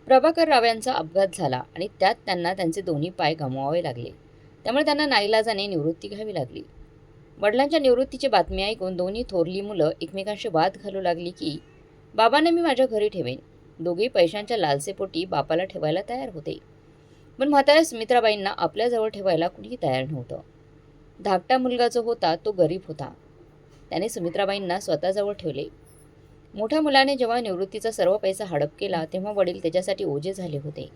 प्रभाकर राव यांचा अपघात झाला आणि त्यात त्यांना त्यांचे दोन्ही पाय गमवावे लागले. त्यामुळे त्यांना नाईलाजाने निवृत्ती घ्यावी लागली. वडिलांच्या निवृत्तीची बातमी ऐकून दोन्ही थोरली मुलं एकमेकांशी वाद घालू लागली की बाबांना मी माझ्या घरी ठेवेन. दोघेही पैशांच्या लालसेपोटी बापाला ठेवायला तयार होते. पण म्हाताऱ्या सुमित्राबाईंना आपल्याजवळ ठेवायला कुणीही तयार नव्हतं. धाकटा मुलगा जो होता तो गरीब होता. त्याने सुमित्राबाईंना स्वतःजवळ ठेवले. मोठ्या मुलाने जेव्हा निवृत्तीचा सर्व पैसा हडप केला तेव्हा वडील त्याच्यासाठी ओझे झाले होते.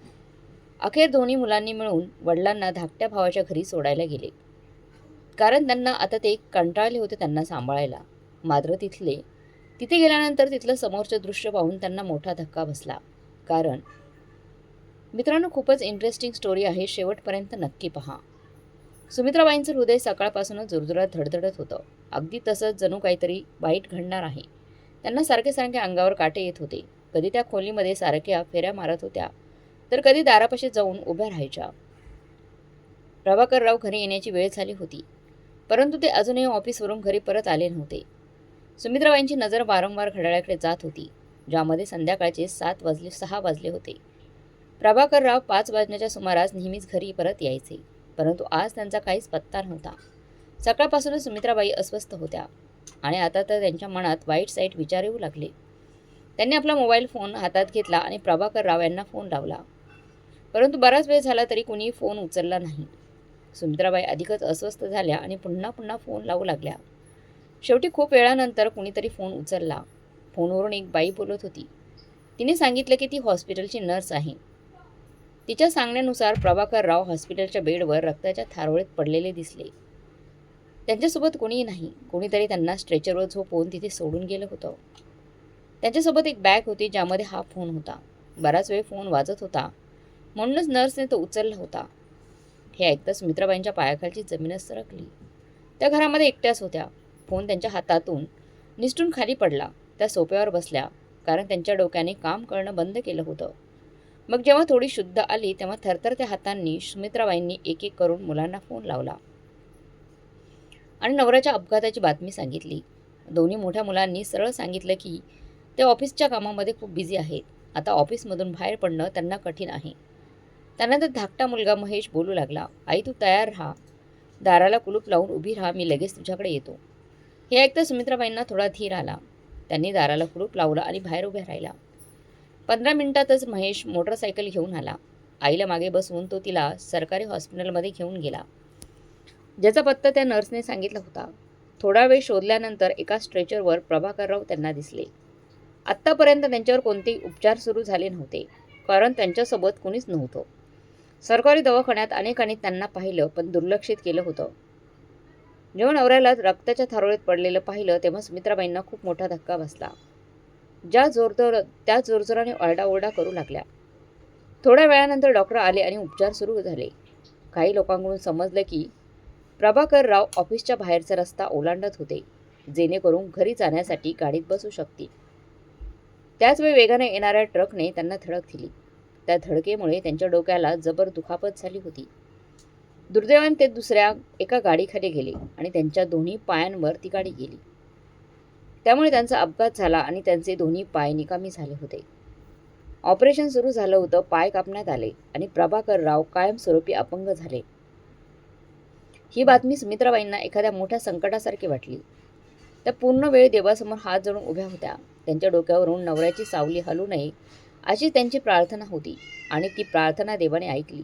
अखेर दोन्ही मुलांनी मिळून वडिलांना धाकट्या भावाच्या घरी सोडायला गेले. कारण त्यांना आता ते कंटाळले होते त्यांना सांभाळायला. मात्र तिथे गेल्यानंतर तिथलं समोरचं दृश्य पाहून त्यांना मोठा धक्का बसला. कारण मित्रांनो, खूपच इंटरेस्टिंग स्टोरी आहे, शेवटपर्यंत नक्की पहा. सुमित्राबाईंचं हृदय सकाळपासूनच जोरजोरात धडधडत होतं. अगदी तसंच जणू काहीतरी वाईट घडणार आहे. त्यांना सारखे सारखे अंगावर काटे येत होते. कधी त्या खोलीमध्ये सारख्या फेऱ्या मारत होत्या, तर कधी दारापाशी जाऊन उभ्या राहायच्या. प्रभाकरराव घरी येण्याची वेळ झाली होती, परंतु ते अजूनही ऑफिसवरून घरी परत आले नव्हते. सुमित्राबाईंची नजर वारंवार घड्याळाकडे जात होती, ज्यामध्ये संध्याकाळचे 6 वाजले होते. प्रभाकरराव 5 वाजण्याच्या सुमारास नेहमीच घरी परत यायचे, परंतु आज त्यांचा काहीच पत्ता नव्हता. सकाळपासूनच सुमित्राबाई अस्वस्थ होत्या आणि आता तर त्यांच्या मनात वाईट साईट विचार येऊ लागले. त्यांनी आपला मोबाईल फोन हातात घेतला आणि प्रभाकरराव यांना फोन लावला, परंतु बराच वेळ झाला तरी कुणीही फोन उचलला नाही. सुमित्राबाई अधिकच अस्वस्थ झाल्या आणि पुन्हा पुन्हा फोन लावू लागल्या. शेवटी खूप वेळानंतर कुणीतरी फोन उचलला. फोनवरून एक बाई बोलत होती. तिने सांगितलं की ती हॉस्पिटलची नर्स आहे. तिच्या सांगण्यानुसार प्रभाकरराव हॉस्पिटलच्या बेडवर रक्ताच्या थारोळीत पडलेले दिसले. त्यांच्यासोबत कोणीही नाही. कोणीतरी त्यांना स्ट्रेचरवर झोपवून तिथे सोडून गेलं होतं. त्यांच्यासोबत एक बॅग होती, ज्यामध्ये हा फोन होता. बराच वेळ फोन वाजत होता, म्हणूनच नर्सने तो उचलला होता. हे ऐकताच सुमित्राबाईंच्या पायाखालची जमीनच सरकली. त्या घरामध्ये एकट्याच होत्या. फोन त्यांच्या हातातून निसटून खाली पडला. त्या सोफ्यावर बसल्या, कारण त्यांच्या डोक्याने काम करणं बंद केलं होतं. मग जेव्हा थोडी शुद्ध आली तेव्हा थरथरत्या हातांनी सुमित्राबाईंनी एक एक करून मुलांना फोन लावला आणि नवऱ्याच्या अपघाताची बातमी सांगितली. दोन्ही मोठ्या मुलांनी सरळ सांगितलं की ते ऑफिसच्या कामामध्ये खूप बिझी आहेत. आता ऑफिसमधून बाहेर पडणं त्यांना कठीण आहे. त्यानंतर धाकटा मुलगा महेश बोलू लागला, आई तू तयार राहा, दाराला कुलूप लावून उभी राहा, मी लगेच तुझ्याकडे येतो. हे ऐकता सुमित्राबाईंना थोडा धीर आला. त्यांनी दाराला कुलूप लावलं आणि बाहेर उभ्या राहिला. 15 मिनिटातच महेश मोटरसायकल घेऊन आला. आईला मागे बसवून तो तिला सरकारी हॉस्पिटलमध्ये घेऊन गेला, ज्याचा पत्ता त्या नर्सने सांगितला होता. थोडा वेळ शोधल्यानंतर एका स्ट्रेचरवर प्रभाकरराव त्यांना दिसले. आत्तापर्यंत त्यांच्यावर कोणतेही उपचार सुरू झाले नव्हते, कारण त्यांच्यासोबत कोणीच नव्हतं. सरकारी दवाखान्यात अनेकांनी त्यांना पाहिलं, पण दुर्लक्षित केलं होतं. जेव्हा नवऱ्याला रक्ताच्या थारोळीत पडलेलं पाहिलं तेव्हा सुमित्राबाईंना खूप मोठा धक्का बसला. त्या जोरजोराने ओरडाओरडा करू लागल्या. थोड्या वेळानंतर डॉक्टर आले आणि उपचार सुरू झाले. काही लोकांकडून समजलं की प्रभाकरराव ऑफिसच्या बाहेरचा रस्ता ओलांडत होते, जेणेकरून घरी जाण्यासाठी गाडीत बसू शकतील. त्याचवेळी वेगाने येणाऱ्या ट्रकने त्यांना धडक दिली. त्या धडकेमुळे त्यांच्या डोक्याला जबर दुखापत झाली होती. दुर्दैवाने ते दुसऱ्या एका गाडीखाली गेले आणि त्यांच्या दोन्ही पायांवर ती गाडी गेली. त्यामुळे त्यांचा अपघात झाला आणि त्यांचे दोन्ही पाय निकामी झाले होते. ऑपरेशन सुरू झालं होतं, पाय कापण्यात आले आणि प्रभाकरराव कायमस्वरूपी अपंग झाले. ही बातमी सुमित्राबाईंना एखाद्या मोठ्या संकटासारखी वाटली. त्या पूर्ण वेळ देवासमोर हात जोडून उभ्या होत्या. त्यांच्या डोक्यावरून नवऱ्याची सावली हलू नये अशी त्यांची प्रार्थना होती आणि ती प्रार्थना देवाने ऐकली.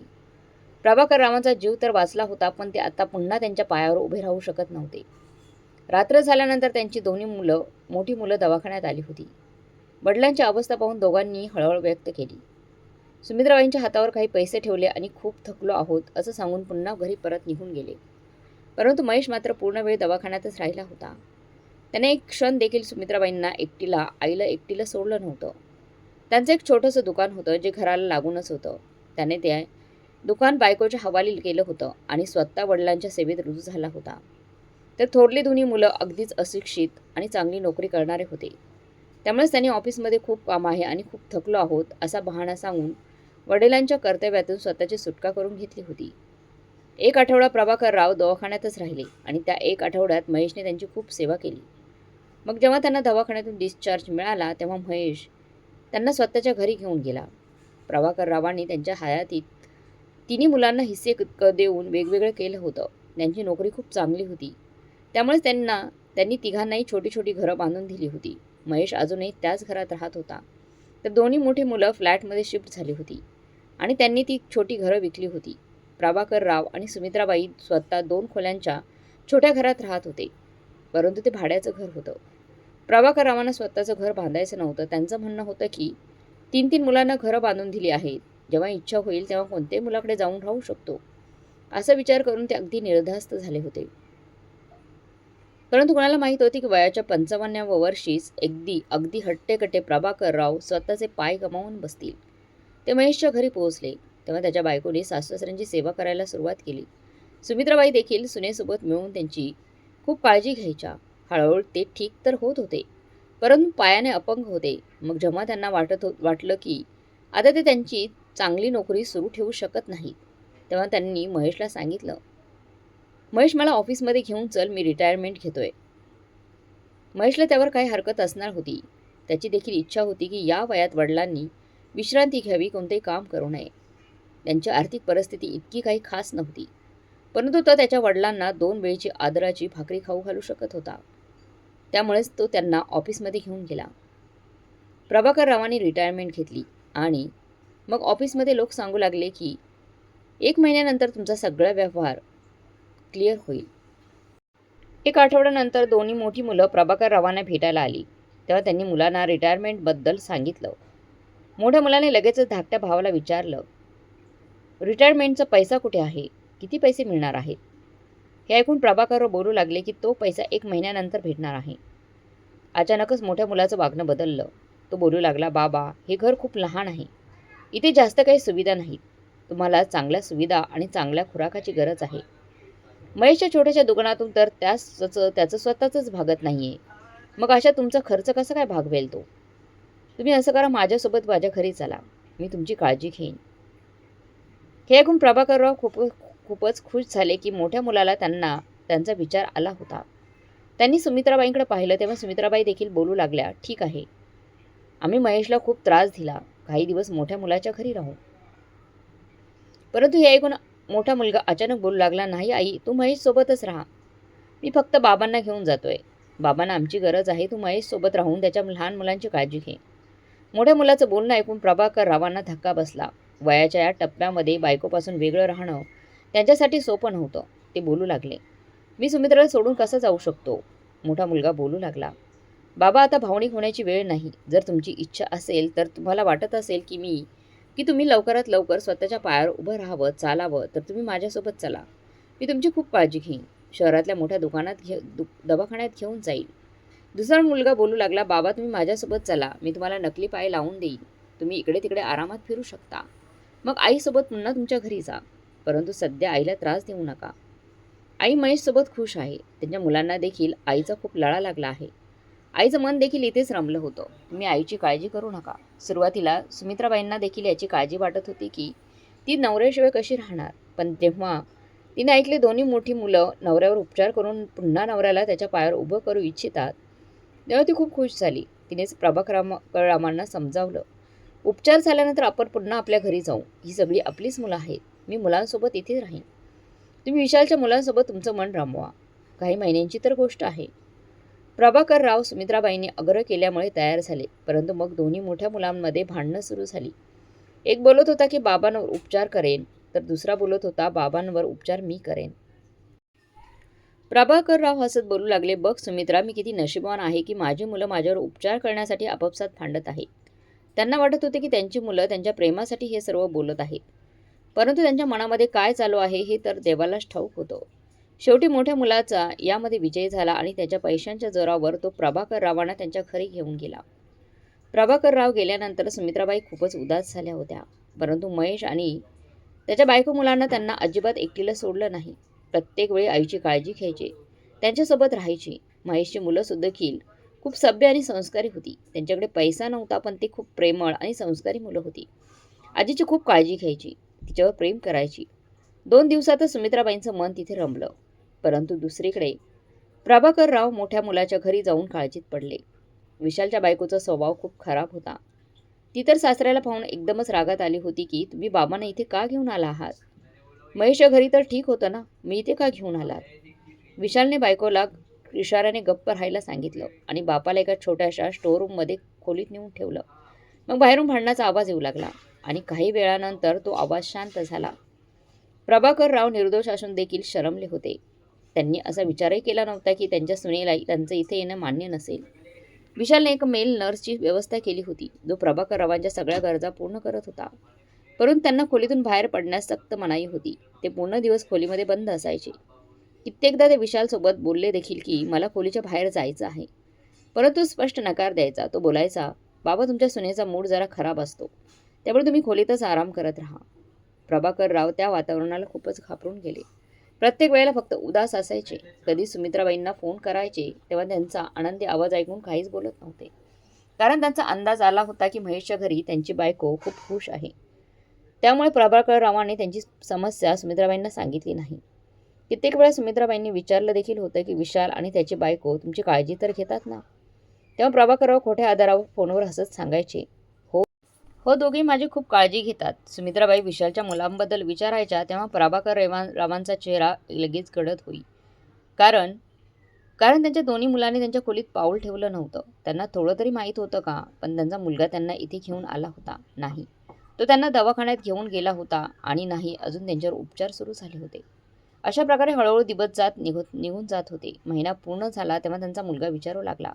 प्रभाकररावांचा जीव तर वाचला होता, पण ते आता पुन्हा त्यांच्या पायावर उभे राहू शकत नव्हते. रात्र झाल्यानंतर त्यांची दोन्ही मोठी मुलं दवाखान्यात आली होती. वडिलांची अवस्था पाहून दोघांनी हळहळ व्यक्त केली. सुमित्राबाईंच्या हातावर काही पैसे ठेवले आणि खूप थकलो आहोत असं सांगून पुन्हा घरी परत निघून गेले. परंतु महेश मात्र पूर्ण वेळ दवाखान्यातच राहिला होता. त्याने एक क्षण देखील सुमित्राबाईंना आईला एकटीला सोडलं नव्हतं. त्यांचं एक छोटंसं दुकान होतं, जे घराला लागूनच होतं. त्याने ते दुकान बायकोच्या हवाली केलं होतं आणि स्वतः वडिलांच्या सेवेत रुजू झाला होता. तर थोरली दोन्ही मुलं अगदीच अशिक्षित आणि चांगली नोकरी करणारे होते. त्यामुळेच त्यांनी ऑफिसमध्ये खूप काम आहे आणि खूप थकलो आहोत असा बहाणा सांगून वडिलांच्या कर्तव्यातून स्वतःची सुटका करून घेतली होती. 1 आठवडा प्रभाकरराव दवाखान्यातच राहिले आणि त्या 1 आठवड्यात महेशने त्यांची खूप सेवा केली. मग जेव्हा त्यांना दवाखान्यातून डिस्चार्ज मिळाला तेव्हा महेश त्यांना स्वतःच्या घरी घेऊन गेला. प्रभाकररावांनी त्यांच्या हयातीत तिन्ही मुलांना हिस्से देऊन वेगवेगळं केलं होतं. त्यांची नोकरी खूप चांगली होती, त्यामुळेच त्यांनी तिघांनाही छोटी छोटी घरं बांधून दिली होती. महेश अजूनही त्याच घरात राहत होता, तर दोन्ही मोठी मुलं फ्लॅटमध्ये शिफ्ट झाली होती आणि त्यांनी ती छोटी घरं विकली होती. प्रभाकरराव आणि सुमित्राबाई स्वतः 2 खोल्यांच्या छोट्या घरात राहत होते, परंतु ते भाड्याचं घर होतं. प्रभाकररावांना स्वतःचं घर बांधायचं नव्हतं. त्यांचं म्हणणं होतं की 3-3 मुलांना घरं बांधून दिली आहेत. जेव्हा इच्छा होईल तेव्हा कोणत्याही मुलाकडे जाऊन राहू शकतो, असा विचार करून ते अगदी निर्धास्त झाले होते. परंतु कोणाला माहीत होते की वयाच्या 55व्या वर्षीच अगदी हट्टेकट्टे प्रभाकरराव स्वतःचे पाय गमावून बसतील. ते महेशच्या घरी पोहोचले तेव्हा त्याच्या बायकोने सासू-सासऱ्यांची सेवा करायला सुरुवात केली. सुमित्राबाई देखील सुनेसोबत मिळून त्यांची खूप काळजी घ्यायच्या. हळूहळू ते ठीक तर होत होते, परंतु पायाने अपंग होते. मग जेव्हा त्यांना वाटलं की आता ते त्यांची चांगली नोकरी सुरू ठेवू शकत नाहीत, तेव्हा त्यांनी महेशला सांगितलं, महेश मला ऑफिसमध्ये घेऊन चल, मी रिटायरमेंट घेतोय. महेशला त्यावर काही हरकत असणार होती. त्याची देखील इच्छा होती की या वयात वडिलांनी विश्रांती घ्यावी, कोणतेही काम करू नये. त्यांची आर्थिक परिस्थिती इतकी काही खास नव्हती, परंतु तो त्याच्या वडिलांना 2 वेळची आदराची भाकरी खाऊ घालू शकत होता. त्यामुळेच तो त्यांना ऑफिसमध्ये घेऊन गेला. प्रभाकररावांनी रिटायरमेंट घेतली आणि मग ऑफिसमध्ये लोक सांगू लागले की 1 महिन्यानंतर तुमचा सगळा व्यवहार क्लिअर होईल. 1 आठवड्यानंतर दोन्ही मोठी मुलं प्रभाकररावांना भेटायला आली. तेव्हा त्यांनी मुलांना रिटायरमेंटबद्दल सांगितलं. मोठ्या मुलाने लगेचच धाकट्या भावाला विचारलं, रिटायरमेंटचा पैसा कुठे आहे? किती पैसे मिळणार आहेत? हे ऐकून प्रभाकरराव बोलू लागले की तो पैसा 1 महिन्यानंतर भेटणार आहे. अचानकच मोठ्या मुलाचं वागणं बदललं. तो बोलू लागला, बाबा, हे घर खूप लहान आहे. इथे जास्त काही सुविधा नाहीत. तुम्हाला चांगल्या सुविधा आणि चांगल्या खुराकाची गरज आहे. महेशच्या छोट्याशा दुकानातून तर त्याचं स्वतःच भागत नाहीये. मग अशा तुमचा खर्च कसा काय भागवेल तो? तुम्ही असं करा, माझ्यासोबत माझ्या घरी चला, मी तुमची काळजी घेईन. हे ऐकून प्रभाकरराव खूपच खुश झाले की मोठ्या मुलाला त्यांचा विचार आला होता. त्यांनी सुमित्राबाईंकडे पाहिलं तेव्हा सुमित्राबाई देखील बोलू लागल्या, ठीक आहे, आम्ही महेशला खूप त्रास दिला, काही दिवस मोठ्या मुलाच्या घरी राहू. परंतु हे ऐकून मोठा मुलगा अचानक बोलू लागला, नाही आई, तू महेश सोबतच राहा. मी फक्त बाबांना घेऊन जातोय. बाबांना आमची गरज आहे. तू महेश सोबत राहून त्याच्या लहान मुलांची काळजी घे. मोठ्या मुलाचं बोलणं ऐकून प्रभाकररावांना धक्का बसला. वयाच्या या टप्प्यामध्ये बायकोपासून वेगळं राहणं त्यांच्यासाठी सोपं नव्हतं. ते बोलू लागले, मी सुमित्राला सोडून कसं जाऊ शकतो? मोठा मुलगा बोलू लागला, बाबा, आता भावनिक होण्याची वेळ नाही. जर तुमची इच्छा असेल, तर तुम्हाला वाटत असेल की तुम्ही लवकरात लवकर स्वतःच्या पायावर उभं राहावं, चालावं, तर तुम्ही माझ्यासोबत चला. मी तुमची खूप काळजी घेईन. शहरातल्या मोठ्या दवाखान्यात घेऊन जाईल. दुसरा मुलगा बोलू लागला, बाबा, तुम्ही माझ्यासोबत चला, मी तुम्हाला नकली पाय लावून देईन. तुम्ही इकडे तिकडे आरामात फिरू शकता. मग आईसोबत पुन्हा तुमच्या घरी जा, परंतु सध्या आईला त्रास देऊ नका. आई महेशसोबत खुश आहे. त्यांच्या मुलांना देखील आईचा खूप लळा लागला आहे. आईचं मन देखील इथेच रमलं होतं. तुम्ही आईची काळजी करू नका. सुरुवातीला सुमित्राबाईंना देखील याची काळजी वाटत होती की ती नवऱ्याशिवाय कशी राहणार. पण तेव्हा तिने ऐकले दोन्ही मोठी मुलं नवऱ्यावर उपचार करून पुन्हा नवऱ्याला त्याच्या पायावर उभं करू इच्छितात, तेव्हा ती खूप खुश झाली. तिनेच प्रभाकररावांना समजावलं, उपचार झाल्यानंतर आपण पुन्हा आपल्या घरी जाऊ. ही सगळी आपलीच मुलं आहेत. मी मुलांसोबत इथे राहीन. तुम्ही विशालच्या मुलांसोबत तुमचं मन रमवा. काही महिन्यांची तर गोष्ट आहे. प्रभाकरराव सुमित्राबाईंनी आग्रह केल्यामुळे तयार झाले, परंतु मग दोन्ही मोठ्या मुलांमध्ये भांडणं सुरू झाली. एक बोलत होता की बाबांवर उपचार करेन, तर दुसरा बोलत होता बाबांवर उपचार मी करेन. प्रभाकरराव हसत बोलू लागले, बघ सुमित्रा, मी किती नशीबवान आहे की माझी मुलं माझ्यावर उपचार करण्यासाठी आपापसात भांडत आहेत. त्यांना वाटत होते की त्यांची मुलं त्यांच्या प्रेमासाठी हे सर्व बोलत आहेत, परंतु त्यांच्या मनामध्ये काय चालू आहे हे तर देवालाच ठाऊक होतं. शेवटी मोठ्या मुलाचा यामध्ये विजय झाला आणि त्याच्या पैशांच्या जोरावर तो प्रभाकररावांना त्यांच्या घरी घेऊन गेला. प्रभाकरराव गेल्यानंतर सुमित्राबाई खूपच उदास झाल्या होत्या, परंतु महेश आणि त्याच्या बायको मुलांना त्यांना अजिबात एकटीला सोडलं नाही. प्रत्येक वेळी आईची काळजी घ्यायची, त्यांच्यासोबत राहायची. महेशची मुलं सुद्धा खूप सभ्य आणि संस्कारी होती. त्यांच्याकडे पैसा नव्हता, पण ती खूप प्रेमळ आणि संस्कारी मुलं होती. आजीची खूप काळजी घ्यायची, तिच्यावर प्रेम करायची. 2 दिवसातच सुमित्राबाईंचं मन तिथे रमलं. परंतु दुसरीकडे प्रभाकरराव मोठ्या मुलाच्या घरी जाऊन काळजीत पडले. विशालच्या बायकोचा स्वभाव खूप खराब होता. ती तर सासऱ्याला पाहून एकदमच रागात आली होती की तुम्ही बाबांना इथे का घेऊन आला आहात? महेशच्या घरी तर ठीक होतं ना, मी इथे का घेऊन आलात? विशालने बायकोला इशाऱ्याने गप्प राहायला सांगितलं आणि बापाला एका छोट्याशा स्टोअरूममध्ये खोलीत नेऊन ठेवलं. मग बाहेरून भांडणाचा आवाज येऊ लागला आणि काही वेळानंतर तो आवाज शांत झाला. प्रभाकर राव निर्दोष असून देखील शरमले होते. त्यांनी असा विचारही केला नव्हता की त्यांच्या सुनेलाही त्यांचं इथे येणं मान्य नसेल. विशालने एक मेल नर्सची व्यवस्था केली होती, जो प्रभाकर रावांच्या सगळ्या गरजा पूर्ण करत होता. परंतु त्यांना खोलीतून बाहेर पडण्यास सक्त मनाई होती. ते पूर्ण दिवस खोलीमध्ये बंद असायचे. कित्येकदा ते विशालसोबत बोलले देखील की मला खोलीच्या बाहेर जायचं आहे. परंतु स्पष्ट नकार द्यायचा. तो बोलायचा, बाबा तुमच्या सुनेचा मूड जरा खराब असतो, त्यामुळे तुम्ही खोलीतच आराम करत राहा. प्रभाकर राव त्या वातावरणाला खूपच घाबरून गेले. प्रत्येक वेळेला फक्त उदास असायचे. कधी सुमित्राबाईंना फोन करायचे तेव्हा त्यांचा आनंदी आवाज ऐकून काहीच बोलत नव्हते, कारण त्यांचा अंदाज आला होता की महेशच्या घरी त्यांची बायको खूप खुश आहे. त्यामुळे प्रभाकर रावांनी त्यांची समस्या सुमित्राबाईंना सांगितली नाही. कित्येक वेळा सुमित्राबाईंनी विचारलं देखील होतं की विशाल आणि त्याची बायको तुमची काळजी तर घेतात ना? तेव्हा प्रभाकरराव खोट्या आधारावर फोनवर हसत सांगायचे, हो हो, दोघे माझी खूप काळजी घेतात. सुमित्राबाई विशालच्या मुलांबद्दल विचारायच्या तेव्हा प्रभाकर रावांचा चेहरा लगेच गडद होई. कारण कारण त्यांच्या दोन्ही मुलांनी त्यांच्या खोलीत पाऊल ठेवलं नव्हतं. त्यांना थोडं तरी माहीत होतं का? पण त्यांचा मुलगा त्यांना इथे घेऊन आला होता? नाही. तो त्यांना दवाखान्यात घेऊन गेला होता आणि नाही अजून त्यांच्यावर उपचार सुरू झाले होते. अशा प्रकारे हळूहळू दिवस निघून जात होते. महिना पूर्ण झाला तेव्हा त्यांचा मुलगा विचारू लागला,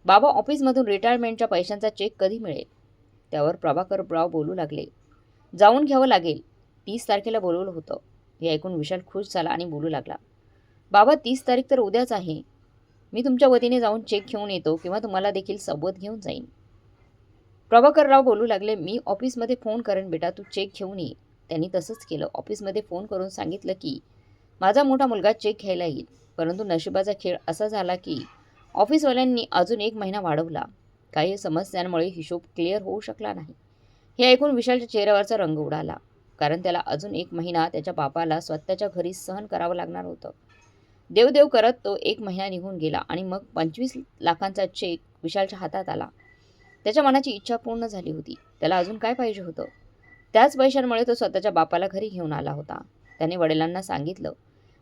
बाबा ऑफिसमधून रिटायरमेंटच्या पैशांचा चेक कधी मिळेल? त्यावर प्रभाकर राव बोलू लागले, जाऊन घ्यावं लागेल. 30 तारखेला बोलवलं होतं. हे ऐकून विशाल खुश झाला आणि बोलू लागला, बाबा 30 तारीख तर उद्याच आहे. मी तुमच्या वतीने जाऊन चेक घेऊन येतो किंवा तुम्हाला देखील सोबत घेऊन जाईन. प्रभाकर राव बोलू लागले, मी ऑफिसमध्ये फोन करेन बेटा, तू चेक घेऊन ये. त्यांनी तसंच केलं. ऑफिसमध्ये फोन करून सांगितलं की माझा मोठा मुलगा चेक घ्यायला येईल. परंतु नशिबाचा खेळ असा झाला की ऑफिसवाल्यांनी अजून 1 महिना वाढवला. काही समस्यांमुळे हिशोब क्लिअर होऊ शकला नाही. हे ऐकून विशालच्या चेहऱ्यावरचा रंग उडाला, कारण त्याला अजून 1 महिना त्याच्या बापाला स्वतःच्या घरी सहन करावं लागणार होतं. देवदेव करत तो 1 महिना निघून गेला आणि मग 25 लाखांचा चेक विशालच्या हातात आला. त्याच्या मनाची इच्छा पूर्ण झाली होती. त्याला अजून काय पाहिजे होतं? त्याच पैशांमुळे तो स्वतःच्या बापाला घरी घेऊन आला होता. त्याने वडिलांना सांगितलं,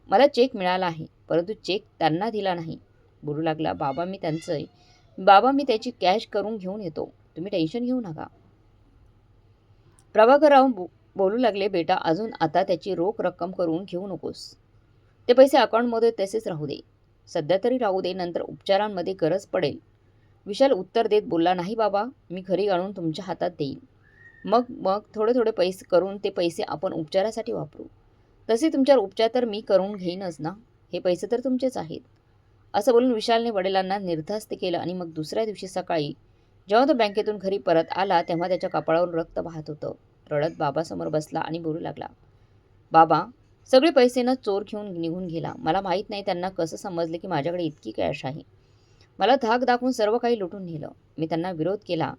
मला चेक मिळाला आहे, परंतु चेक त्यांना दिला नाही. बोलू लागला, बाबा मी त्याची कॅश करून घेऊन येतो, तुम्ही टेन्शन घेऊ नका. प्रभाकरराव बोलू लागले, बेटा अजून आता त्याची रोख रक्कम करून घेऊ नकोस. ते पैसे अकाउंटमध्ये तसेच राहू दे. सध्या तरी राहू दे, नंतर उपचारांमध्ये गरज पडेल. विशाल उत्तर देत बोलला, नाही बाबा, मी घरी आणून तुमच्या हातात देईन. मग मग थोडे थोडे पैसे करून ते पैसे आपण उपचारासाठी वापरू. तसे तुमच्यावर उपचार तर मी करून घेईनच ना, हे पैसे तर तुमचेच आहेत. असं बोलून विशालने वडिलांना निर्धास्त केलं आणि मग दुसऱ्या दिवशी सकाळी जेव्हा तो बँकेतून घरी परत आला तेव्हा त्याच्या कपाळावरून रक्त वाहत होतं. रडत बाबासमोर बसला आणि बोलू लागला, बाबा सगळे पैसे न चोर घेऊन निघून गेला. मला माहीत नाही त्यांना कसं समजलं की माझ्याकडे इतकी कॅश आहे. मला धाक दाखवून सर्व काही लुटून नेलं. मी त्यांना विरोध केला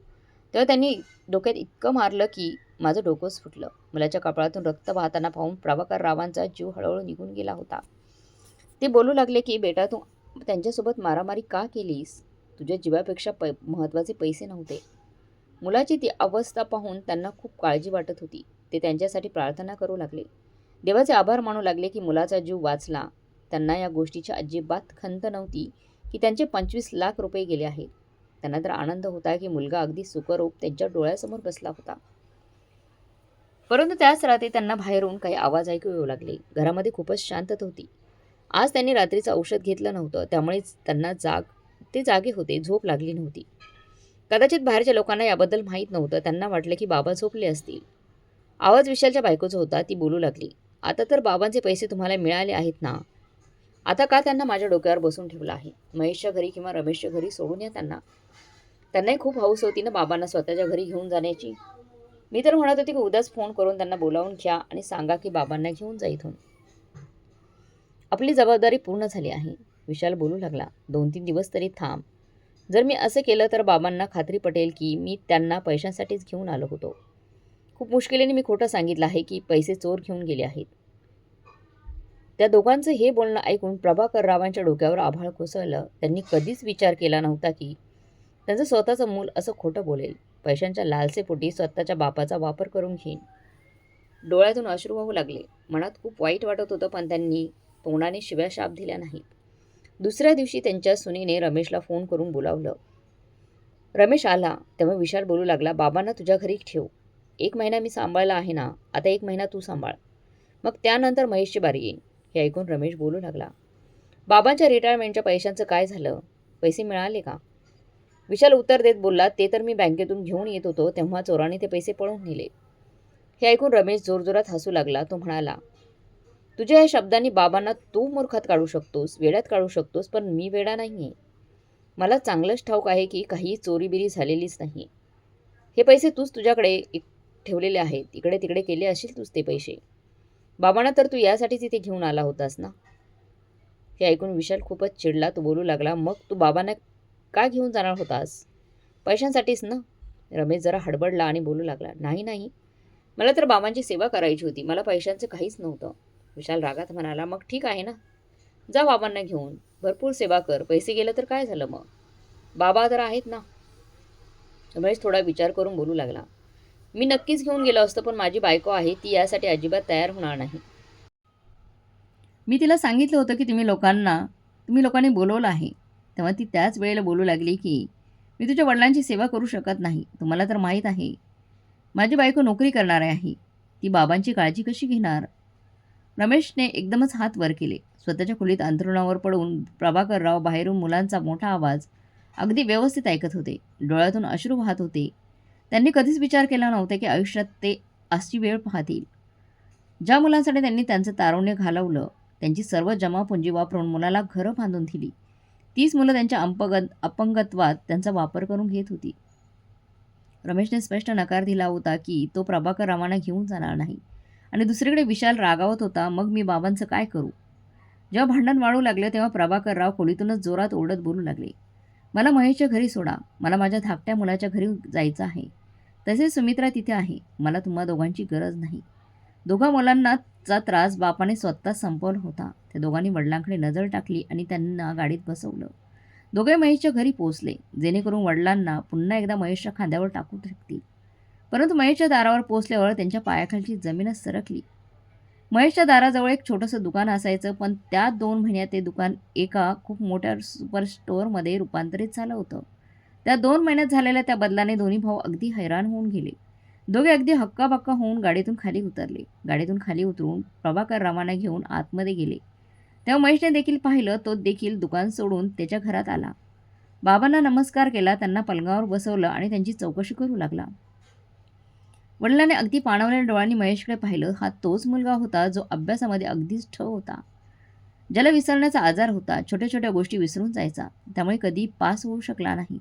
तेव्हा त्यांनी डोक्यात इतकं मारलं की माझं डोकंच फुटलं. मुलाच्या कपाळातून रक्त वाहताना पाहून प्रभाकर रावांचा जीव हळूहळू निघून गेला होता. ते बोलू लागले की बेटा तू त्यांच्यासोबत मारामारी का केलीस? तुझ्या जीवापेक्षा महत्त्वाचे पैसे नव्हते. मुलाची ती अवस्था पाहून त्यांना खूप काळजी वाटत होती. ते त्यांच्यासाठी प्रार्थना करू लागले. देवाचे आभार मानू लागले की मुलाचा जीव वाचला. त्यांना या गोष्टीची अजिबात खंत नव्हती की त्यांचे 25 लाख रुपये गेले आहेत. त्यांना तर आनंद होता की मुलगा अगदी सुखरूप त्यांच्या डोळ्यासमोर बसला होता. परंतु त्याच रात्री त्यांना बाहेरून काही आवाज ऐकू येऊ लागले. घरामध्ये खूपच शांतता होती. आज त्यांनी रात्रीचं औषध घेतलं नव्हतं, त्यामुळेच त्यांना जागे होते, झोप लागली नव्हती. कदाचित बाहेरच्या लोकांना याबद्दल माहीत नव्हतं. त्यांना वाटलं की बाबा झोपले असतील. आवाज विशालच्या बायकोचा होता. ती बोलू लागली, आता तर बाबांचे पैसे तुम्हाला मिळाले आहेत ना, आता का त्यांना माझ्या डोक्यावर बसून ठेवलं आहे? महेशच्या घरी किंवा रमेशच्या घरी सोडून या त्यांना. त्यांनाही खूप हौस होती ना बाबांना स्वतःच्या घरी घेऊन जाण्याची. मी तर म्हणत होती की उद्याच फोन करून त्यांना बोलावून घ्या आणि सांगा की बाबांना घेऊन जा इथून. आपली जबाबदारी पूर्ण झाली आहे. विशाल बोलू लागला, 2-3 दिवस तरी थांब. जर मी असं केलं तर बाबांना खात्री पटेल की मी त्यांना पैशांसाठीच घेऊन आलो होतो. खूप मुश्किलीने मी खोटं सांगितलं आहे की पैसे चोर घेऊन गेले आहेत. त्या दोघांचं हे बोलणं ऐकून प्रभाकर रावांच्या डोक्यावर आभाळ कोसळलं. त्यांनी कधीच विचार केला नव्हता की त्यांचं स्वतःचं मूल असं खोटं बोलेल. पैशांच्या लालसेपोटी स्वतःच्या बापाचा वापर करून घेईन. डोळ्यातून अश्रू वाहू लागले. मनात खूप वाईट वाटत होतं, पण त्यांनी तोंडाने शिव्या शाप दिल्या नाहीत. दुसऱ्या दिवशी त्यांच्या सुनीने रमेशला फोन करून बोलावलं. रमेश आला तेव्हा विशाल बोलू लागला, बाबांना तुझ्या घरी ठेव. 1 महिना मी सांभाळला आहे ना, आता 1 महिना तू सांभाळ. मग त्यानंतर महेशची बारी येईल. हे ऐकून रमेश बोलू लागला, बाबांच्या रिटायरमेंटच्या पैशांचं काय झालं? पैसे मिळाले का? विशाल उत्तर देत बोलला, ते तर मी बँकेतून घेऊन येत होतो तेव्हा चोराने ते पैसे पळून नेले. हे ऐकून रमेश जोरजोरात हसू लागला. तो म्हणाला, तुझ्या या शब्दांनी बाबांना तू मूर्खात काढू शकतोस, वेड्यात काढू शकतोस, पण मी वेडा नाही आहे. मला चांगलंच ठाऊक आहे की काही चोरीबिरी झालेलीच नाही. हे पैसे तूच तुझ्याकडे ठेवलेले आहेत. इकडे तिकडे केले असशील तूच ते पैसे. बाबांना तर तू यासाठीच इथे घेऊन आला होतास ना? हे ऐकून विशाल खूपच चिडला. तो बोलू लागला, मग तू बाबांना का घेऊन जाणार होतास? पैशांसाठीच ना? रमेश जरा हडबडला आणि बोलू लागला, नाही नाही, मला तर बाबांची सेवा करायची होती. मला पैशांचं काहीच नव्हतं. विशाल रागात म्हणाला, मग ठीक आहे ना, जा बाबांना घेऊन, भरपूर सेवा कर. पैसे गेलं तर काय झालं मग? बाबा तर आहेत ना. रमेश थोडा विचार करून बोलू लागला, मी नक्कीच घेऊन गेलो असतो, पण माझी बायको आहे, ती यासाठी अजिबात तयार होणार नाही. मी तिला सांगितलं होतं की तुम्ही लोकांनी बोलवलं आहे. तेव्हा ती त्याच वेळेला बोलू लागली की मी तुझ्या वडिलांची सेवा करू शकत नाही. तुम्हाला तर माहीत आहे माझी बायको नोकरी करणार आहे. ती बाबांची काळजी कशी घेणार? रमेशने एकदमच हात वर केले. स्वतःच्या खोलीत अंथरुणावर पडून प्रभाकरराव बाहेरून मुलांचा मोठा आवाज अगदी व्यवस्थित ऐकत होते. डोळ्यातून अश्रू वाहत होते. त्यांनी कधीच विचार केला नव्हता की आयुष्यात ते अशी वेळ पाहतील. ज्या मुलांसाठी त्यांनी त्यांचं तारुण्य घालवलं, त्यांची सर्व जमापुंजी वापरून मुलाला घरं बांधून दिली, तीच मुलं त्यांच्या अपंगत्वात त्यांचा वापर करून घेत होती. रमेशने स्पष्ट नकार दिला होता की तो प्रभाकररावांना घेऊन जाणार नाही. आणि दुसरीकडे विशाल रागावत होता, मग मी बाबांचं काय करू? जेव्हा भांडण वाढू लागले तेव्हा प्रभाकरराव खोलीतूनच जोरात ओरडत बोलू लागले, मला महेशच्या घरी सोडा. मला माझ्या धाकट्या मुलाच्या घरी जायचं आहे. तसेच सुमित्रा तिथे आहे. मला तुम्हा दोघांची गरज नाही. दोघा मुलांनाचा त्रास बापाने स्वतः संपवला होता. त्या दोघांनी वडिलांकडे नजर टाकली आणि त्यांना गाडीत बसवलं. दोघे महेशच्या घरी पोहोचले, जेणेकरून वडिलांना पुन्हा एकदा महेशच्या खांद्यावर टाकू शकतील. परंतु महेशच्या दारावर पोहोचल्यावर त्यांच्या पायाखालची जमीनच सरकली. महेशच्या दाराजवळ एक छोटंसं दुकान असायचं, पण त्या 2 महिन्यात ते दुकान एका खूप मोठ्या सुपर स्टोअरमध्ये रूपांतरित झालं होतं. त्या 2 महिन्यात झालेल्या त्या बदलाने दोन्ही भाऊ अगदी हैराण होऊन गेले. दोघे अगदी हक्काबक्का होऊन गाडीतून खाली उतरले. गाडीतून खाली उतरून प्रभाकररावांना घेऊन आतमध्ये गेले. तेव्हा महेशने देखील पाहिलं. तो देखील दुकान सोडून त्याच्या घरात आला. बाबांना नमस्कार केला, त्यांना पलंगावर बसवलं आणि त्यांची चौकशी करू लागला. वडिलांनी अगदी पाणावलेल्या डोळ्यांनी महेशकडे पाहिलं. हा तोच मुलगा होता जो अभ्यासामध्ये अगदीच ठ होता, ज्याला विसरण्याचा आजार होता, छोट्या छोट्या गोष्टी विसरून जायचा, त्यामुळे कधी पास होऊ शकला नाही.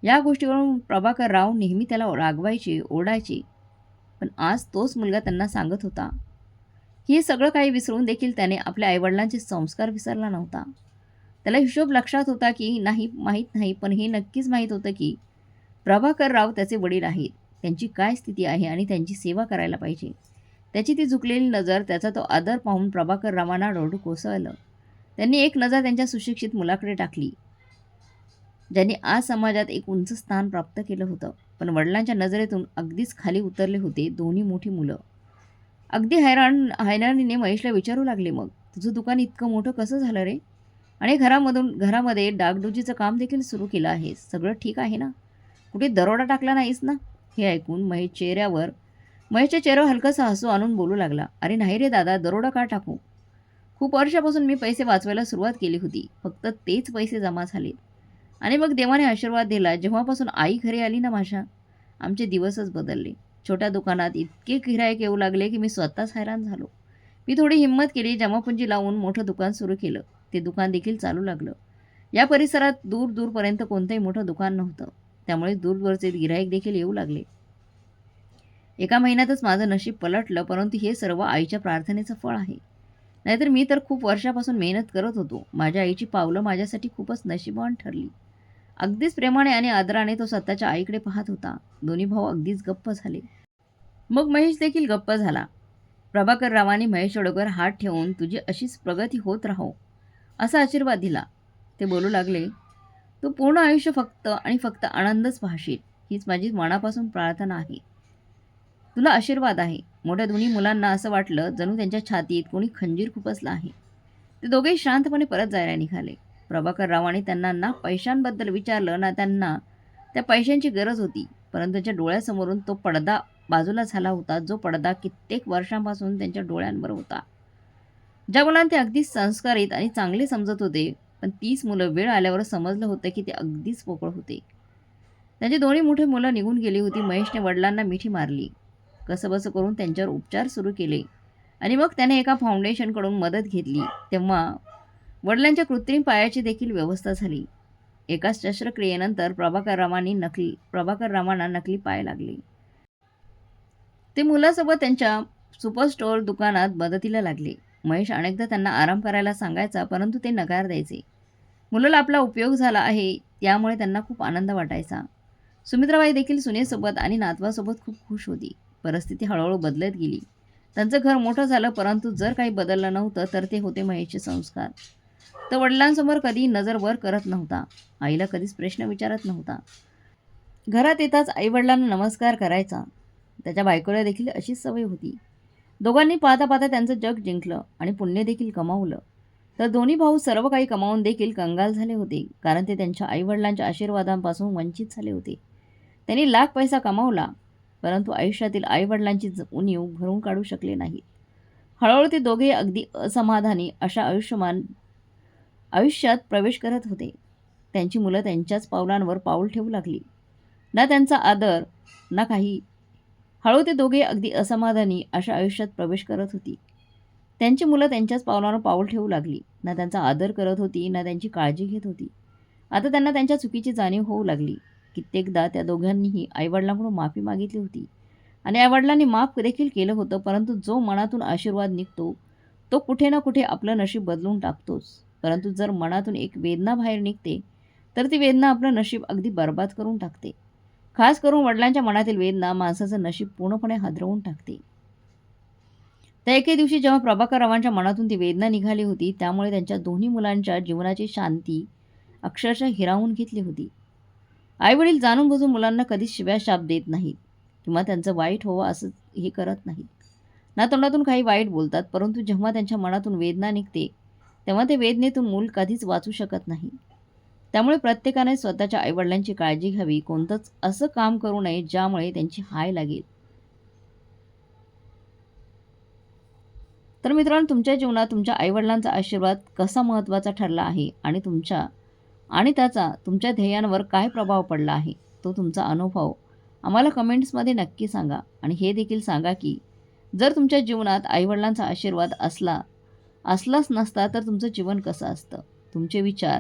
या गोष्टीवरून प्रभाकरराव नेहमी त्याला रागवायचे, ओरडायचे. पण आज तोच मुलगा त्यांना सांगत होता हे सगळं काही विसरून देखील त्याने आपल्या आईवडिलांचे संस्कार विसरला नव्हता. त्याला हिशोब लक्षात होता की नाही माहीत नाही, पण हे नक्कीच माहीत होतं की प्रभाकरराव त्याचे वडील आहेत, त्यांची काय स्थिती आहे आणि त्यांची सेवा करायला पाहिजे. त्याची ती झुकलेली नजर, त्याचा तो आदर पाहून प्रभाकररावांना डोळं कोसळलं. त्यांनी एक नजर त्यांच्या सुशिक्षित मुलाकडे टाकली, ज्यांनी आज समाजात एक उंच स्थान प्राप्त केलं होतं. पण वडिलांच्या नजरेतून अगदीच खाली उतरले होते दोन्ही मोठी मुलं. अगदी हैराणीने महेशला विचारू लागले, मग तुझं दुकान इतकं मोठं कसं झालं रे? आणि घरामध्ये डागडुजीचं काम देखील सुरू केलं आहे. सगळं ठीक आहे ना? कुठे दरोडा टाकला नाहीस ना? हे ऐकून महेशच्या चेहऱ्यावर हलकंसं हसू आणून बोलू लागला, अरे नाही रे दादा, दरोडा का टाकू? खूप वर्षापासून मी पैसे वाचवायला सुरुवात केली होती. फक्त तेच पैसे जमा झाले आणि मग देवाने आशीर्वाद दिला. जेव्हापासून आई घरी आली ना माझ्या, आमचे दिवसच बदलले. छोट्या दुकानात इतके गिऱ्हाईक येऊ लागले की मी स्वतःच हैराण झालो. मी थोडी हिंमत केली, जमापुंजी लावून मोठं दुकान सुरू केलं. ते दुकान देखील चालू लागलं. या परिसरात दूरपर्यंत कोणतंही मोठं दुकान नव्हतं, त्यामुळे दूरवरचे गिऱ्हाईक देखील येऊ लागले. एका महिन्यातच माझं नशीब पलटलं, परंतु हे सर्व आईच्या प्रार्थनेचं फळ आहे. नाहीतर मी तर खूप वर्षापासून मेहनत करत होतो. माझ्या आईची पावलं माझ्यासाठी खूपच नशीबवान ठरली. अगदीच प्रेमाने आणि आदराने तो स्वतःच्या आईकडे पाहत होता. दोन्ही भाऊ अगदीच गप्प झाले. मग महेश देखील गप्प झाला. प्रभाकररावांनी महेशच्या डोक्यावर हात ठेवून तुझी अशीच प्रगती होत राहो असा आशीर्वाद दिला. ते बोलू लागले, तू पूर्ण आयुष्य फक्त आणि फक्त आनंदच पाहशील, हीच माझी मनापासून प्रार्थना आहे. तुला आशीर्वाद आहे. मोठ्या दोन्ही मुलांना असं वाटलं जणू त्यांच्या छातीत कोणी खंजीर खुपसला आहे. ते दोघेही शांतपणे परत जायला निघाले. प्रभाकर रावाने त्यांना ना पैशांबद्दल विचारलं ना त्यांना त्या पैशांची गरज होती. परंतु त्यांच्या डोळ्यासमोरून तो पडदा बाजूला झाला होता, जो पडदा कित्येक वर्षांपासून त्यांच्या डोळ्यांवर होता. ज्या मुलांना ते अगदी संस्कारित आणि चांगले समजत होते, पण तीच मुलं वेळ आल्यावर समजलं होतं की ते अगदीच पोकळ होते. त्यांची दोन्ही मोठी मुलं निघून गेली होती. महेशने वडिलांना मिठी मारली. कसंबसं करून त्यांच्यावर उपचार सुरू केले आणि मग त्याने एका फाउंडेशनकडून मदत घेतली. तेव्हा वडिलांच्या कृत्रिम पायाची देखील व्यवस्था झाली. एकाच शस्त्रक्रियेनंतर प्रभाकर रामांना नकली पाय लागले. ते मुलासोबत त्यांच्या सुपर स्टोअर दुकानात मदतीला लागले. महेश अनेकदा त्यांना आराम करायला सांगायचा, परंतु ते नकार द्यायचे. मुलाला आपला उपयोग झाला आहे त्यामुळे त्यांना खूप आनंद वाटायचा. सुमित्राबाई देखील सुनेसोबत आणि नातवासोबत खूप खुश होती. परिस्थिती हळूहळू बदलत गेली. त्यांचं घर मोठं झालं, परंतु जर काही बदललं नव्हतं तर ते होते महेशचे संस्कार. तो वडिलांसमोर कधी नजर वर करत नव्हता. आईला कधीच प्रश्न विचारत नव्हता. घरात येताच आईवडिलांना नमस्कार करायचा. त्याच्या बायकोला देखील अशीच सवय होती. दोघांनी पाहता पाहता त्यांचं जग जिंकलं आणि पुण्य देखील कमावलं. तर दोन्ही भाऊ सर्व काही कमावून देखील कंगाल झाले होते, कारण ते त्यांच्या आईवडिलांच्या आशीर्वादांपासून वंचित झाले होते. त्यांनी लाख पैसा कमावला, परंतु आयुष्यातील आईवडिलांची उणीव भरून काढू शकले नाहीत. हळूहळू ते दोघे अगदी असमाधानी अशा आयुष्यात प्रवेश करत होते. त्यांची मुलं त्यांच्याच पावलांवर पाऊल ठेवू लागली. ना त्यांचा आदर ना काही. हळू ते दोघे अगदी असमाधानी अशा आयुष्यात प्रवेश करत होती. त्यांची मुलं त्यांच्याच पावलावर पाऊल ठेवू लागली. ना त्यांचा आदर करत होती ना त्यांची काळजी घेत होती. आता त्यांना त्यांच्या चुकीची जाणीव होऊ लागली. कित्येकदा त्या दोघांनीही आईवडिलांकडून माफी मागितली होती आणि आईवडिलांनी माफ देखील केलं होतं, परंतु जो मनातून आशीर्वाद निघतो तो कुठे ना कुठे आपलं नशीब बदलून टाकतोच. परंतु जर मनातून एक वेदना बाहेर निघते तर ती वेदना आपलं नशीब अगदी बर्बाद करून टाकते. खास करून वडिलांच्या मनातील वेदना माणसाचं नशीब पूर्णपणे हादरवून टाकते. त्या एके दिवशी जेव्हा प्रभाकररावांच्या मनातून ती वेदना निघाली होती, त्यामुळे त्यांच्या दोन्ही मुलांच्या जीवनाची शांती अक्षरशः हिरावून घेतली होती. आईवडील जाणून बुजून मुलांना कधीच शिव्या शाप देत नाहीत किंवा त्यांचं वाईट व्हावं असं हे करत नाहीत. ना तोंडातून काही वाईट बोलतात, परंतु जेव्हा त्यांच्या मनातून वेदना निघते तेव्हा ते वेदनेतून मूल कधीच वाचू शकत नाही. त्यामुळे प्रत्येकाने स्वतःच्या आईवडिलांची काळजी घ्यावी. कोणतंच असं काम करू नये ज्यामुळे त्यांची हाय लागेल. तर मित्रांनो, तुमच्या जीवनात तुमच्या आईवडिलांचा आशीर्वाद कसा महत्त्वाचा ठरला आहे आणि त्याचा तुमच्या ध्येयांवर काय प्रभाव पडला आहे, तो तुमचा अनुभव आम्हाला कमेंट्समध्ये नक्की सांगा. आणि हे देखील सांगा की जर तुमच्या जीवनात आईवडिलांचा आशीर्वाद असलाच नसता तर तुमचं जीवन कसं असतं. तुमचे विचार,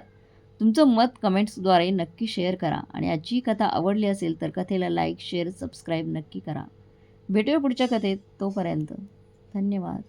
तुमचं मत कमेंट्सद्वारे नक्की शेअर करा. आणि आजची कथा आवडली असेल तर कथेला लाईक, शेअर, सबस्क्राईब नक्की करा. भेटूया पुढच्या कथेत. तोपर्यंत धन्यवाद.